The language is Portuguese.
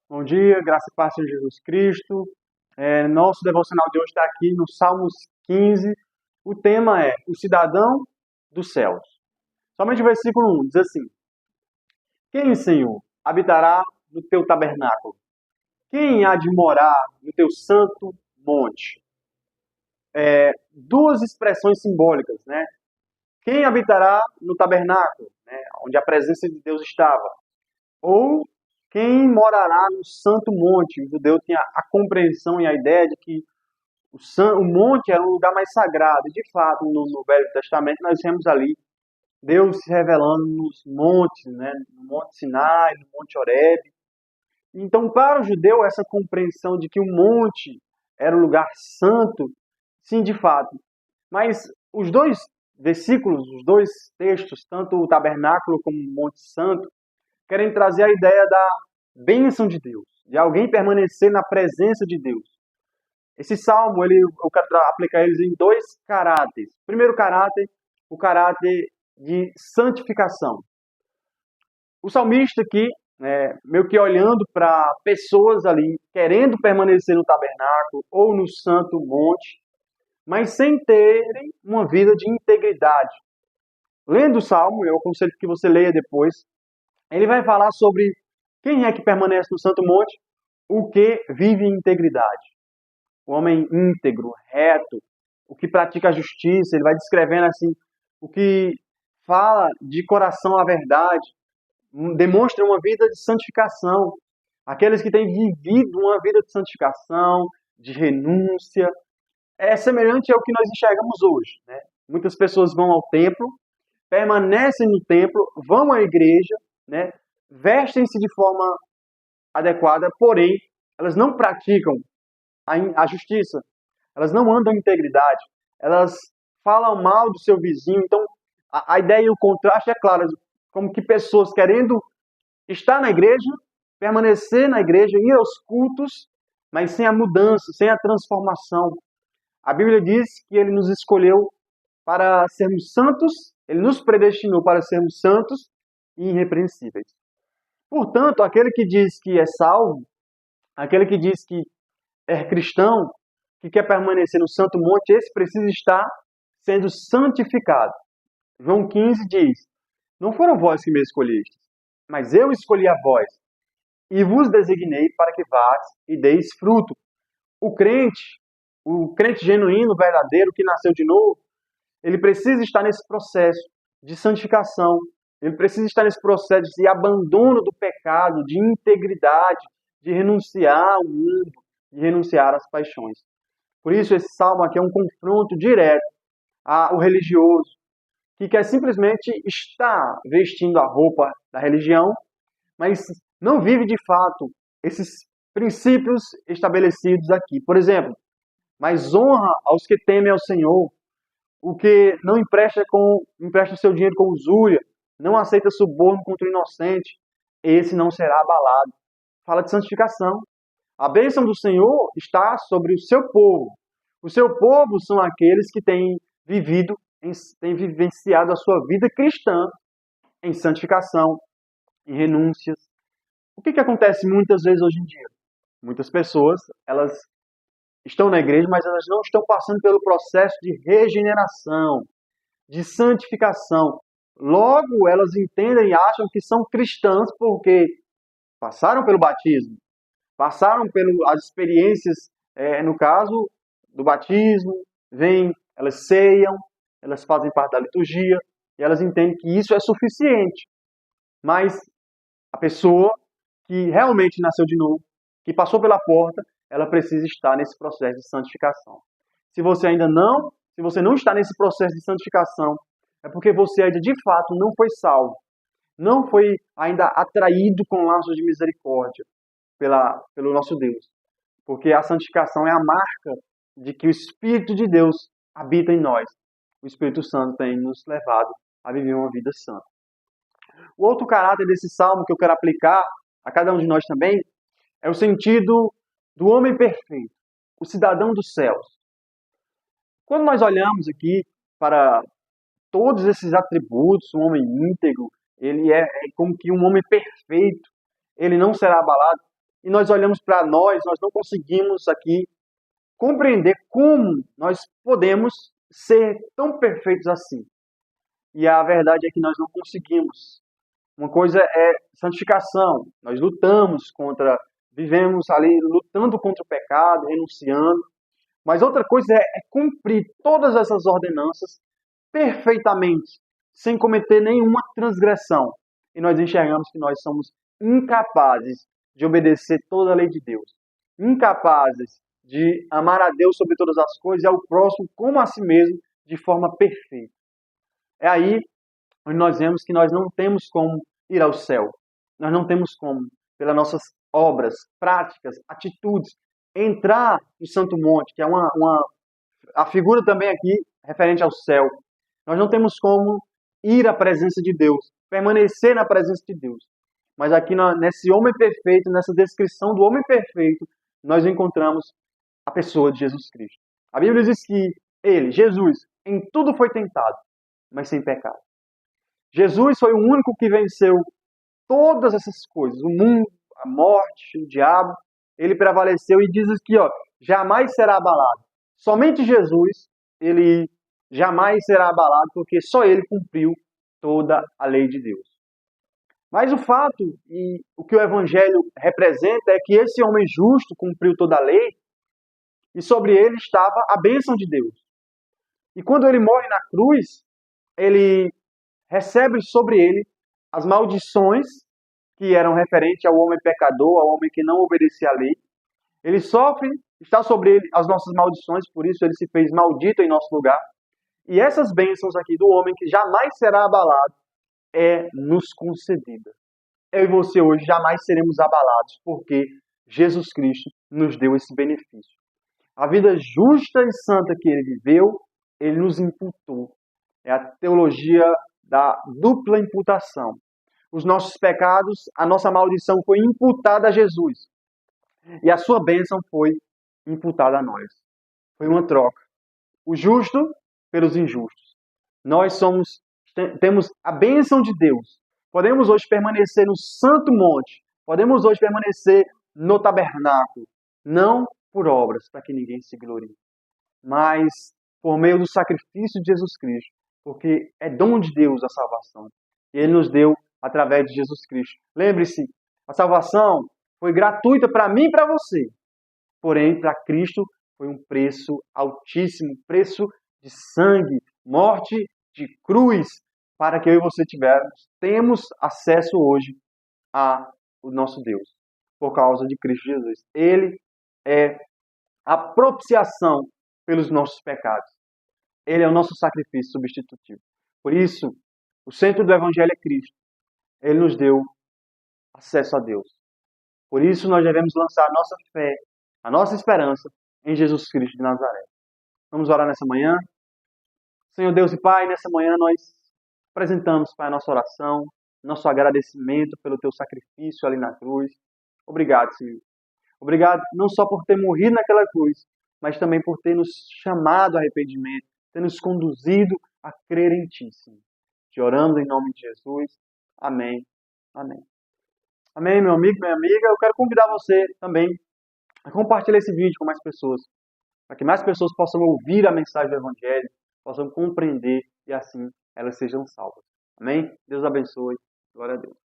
Bom dia, graça e paz de Jesus Cristo. Nosso devocional de hoje está aqui no Salmos 15. O tema é o cidadão dos céus. Somente o versículo 1 diz assim: Quem, Senhor, habitará no teu tabernáculo? Quem há de morar no teu santo monte? Duas expressões simbólicas, né? Quem habitará no tabernáculo, né, onde a presença de Deus estava? Ou quem morará no santo monte? O judeu tinha a compreensão e a ideia de que o monte era um lugar mais sagrado. E, de fato, no Velho Testamento, nós vemos ali Deus se revelando nos montes, né? No Monte Sinai, no Monte Horebe. Então, para o judeu, essa compreensão de que o monte era um lugar santo, sim, de fato. Mas os dois versículos, os dois textos, tanto o tabernáculo como o Monte Santo, querem trazer a ideia da bênção de Deus, de alguém permanecer na presença de Deus. Esse salmo, eu quero aplicar eles em dois caráteres. Primeiro caráter, o caráter de santificação. O salmista aqui, meio que olhando para pessoas ali, querendo permanecer no tabernáculo ou no santo monte, mas sem terem uma vida de integridade. Lendo o salmo, eu aconselho que você leia depois, ele vai falar sobre quem é que permanece no santo monte, o que vive em integridade. O homem íntegro, reto, o que pratica a justiça, ele vai descrevendo assim, o que fala de coração a verdade, demonstra uma vida de santificação. Aqueles que têm vivido uma vida de santificação, de renúncia, é semelhante ao que nós enxergamos hoje, né? Muitas pessoas vão ao templo, permanecem no templo, vão à igreja, né? Vestem-se de forma adequada, porém, elas não praticam a justiça, elas não andam em integridade, elas falam mal do seu vizinho. Então, a ideia e o contraste é claro, como que pessoas querendo estar na igreja, permanecer na igreja, ir aos cultos, mas sem a mudança, sem a transformação. A Bíblia diz que ele nos escolheu para sermos santos, ele nos predestinou para sermos santos e irrepreensíveis. Portanto, aquele que diz que é salvo, aquele que diz que é cristão, que quer permanecer no santo monte, esse precisa estar sendo santificado. João 15 diz: Não foram vós que me escolhestes, mas eu escolhi a vós, e vos designei para que vás e deis fruto. O crente genuíno, verdadeiro, que nasceu de novo, ele precisa estar nesse processo de santificação. Ele precisa estar nesse processo de abandono do pecado, de integridade, de renunciar ao mundo, de renunciar às paixões. Por isso, esse salmo aqui é um confronto direto ao religioso, que quer simplesmente estar vestindo a roupa da religião, mas não vive de fato esses princípios estabelecidos aqui. Por exemplo, mas honra aos que temem ao Senhor, o que não empresta seu dinheiro com usúria, não aceita suborno contra o inocente, esse não será abalado. Fala de santificação. A bênção do Senhor está sobre o seu povo. O seu povo são aqueles que têm vivenciado a sua vida cristã em santificação, em renúncias. O que acontece muitas vezes hoje em dia? Muitas pessoas, elas estão na igreja, mas elas não estão passando pelo processo de regeneração, de santificação. Logo, elas entendem e acham que são cristãs porque passaram pelo batismo, passaram pelas experiências, no caso do batismo, elas ceiam, elas fazem parte da liturgia, e elas entendem que isso é suficiente. Mas a pessoa que realmente nasceu de novo, que passou pela porta, ela precisa estar nesse processo de santificação. Se você não está nesse processo de santificação, é porque você ainda de fato não foi salvo, não foi ainda atraído com laços de misericórdia pelo nosso Deus. Porque a santificação é a marca de que o Espírito de Deus habita em nós. O Espírito Santo tem nos levado a viver uma vida santa. O outro caráter desse salmo que eu quero aplicar a cada um de nós também é o sentido do homem perfeito, o cidadão dos céus. Quando nós olhamos aqui para todos esses atributos, um homem íntegro, ele é como que um homem perfeito, ele não será abalado. e nós olhamos para nós não conseguimos aqui compreender como nós podemos ser tão perfeitos assim. E a verdade é que nós não conseguimos. Uma coisa é santificação, nós lutamos contra, vivemos ali lutando contra o pecado, renunciando, mas outra coisa é cumprir todas essas ordenanças perfeitamente, sem cometer nenhuma transgressão. E nós enxergamos que nós somos incapazes de obedecer toda a lei de Deus, incapazes de amar a Deus sobre todas as coisas e ao próximo como a si mesmo de forma perfeita. É aí onde nós vemos que nós não temos como ir ao céu. Nós não temos como, pelas nossas obras, práticas, atitudes, entrar no Santo Monte, que é a figura também aqui referente ao céu. Nós não temos como ir à presença de Deus, permanecer na presença de Deus. Mas aqui nesse homem perfeito, nessa descrição do homem perfeito, nós encontramos a pessoa de Jesus Cristo. A Bíblia diz que ele, Jesus, em tudo foi tentado, mas sem pecado. Jesus foi o único que venceu todas essas coisas, o mundo, a morte, o diabo. Ele prevaleceu e diz aqui, jamais será abalado. Somente Jesus, ele jamais será abalado, porque só ele cumpriu toda a lei de Deus. Mas o fato, e o que o Evangelho representa, é que esse homem justo cumpriu toda a lei, e sobre ele estava a bênção de Deus. E quando ele morre na cruz, ele recebe sobre ele as maldições que eram referentes ao homem pecador, ao homem que não obedecia à lei. Ele sofre, está sobre ele as nossas maldições, por isso ele se fez maldito em nosso lugar. E essas bênçãos aqui do homem que jamais será abalado é nos concedida. Eu e você hoje jamais seremos abalados, porque Jesus Cristo nos deu esse benefício. A vida justa e santa que ele viveu, ele nos imputou. É a teologia da dupla imputação. Os nossos pecados, a nossa maldição foi imputada a Jesus. E a sua bênção foi imputada a nós. Foi uma troca. O justo pelos injustos. Nós temos a bênção de Deus. Podemos hoje permanecer no Santo Monte. Podemos hoje permanecer no tabernáculo. Não por obras, para que ninguém se glorie. Mas por meio do sacrifício de Jesus Cristo. Porque é dom de Deus a salvação. E Ele nos deu através de Jesus Cristo. Lembre-se, a salvação foi gratuita para mim e para você. Porém, para Cristo foi um preço altíssimo, preço de sangue, morte de cruz, para que eu e você temos acesso hoje ao nosso Deus, por causa de Cristo Jesus. Ele é a propiciação pelos nossos pecados. Ele é o nosso sacrifício substitutivo. Por isso, o centro do Evangelho é Cristo. Ele nos deu acesso a Deus. Por isso, nós devemos lançar a nossa fé, a nossa esperança em Jesus Cristo de Nazaré. Vamos orar nessa manhã? Senhor Deus e Pai, nessa manhã nós apresentamos, Pai, a nossa oração, nosso agradecimento pelo Teu sacrifício ali na cruz. Obrigado, Senhor. Obrigado não só por ter morrido naquela cruz, mas também por ter nos chamado a arrependimento, ter nos conduzido a crer em Ti, Senhor. Te oramos em nome de Jesus. Amém. Amém. Amém, meu amigo, minha amiga. Eu quero convidar você também a compartilhar esse vídeo com mais pessoas, para que mais pessoas possam ouvir a mensagem do Evangelho, possam compreender e assim elas sejam salvas. Amém? Deus abençoe. Glória a Deus.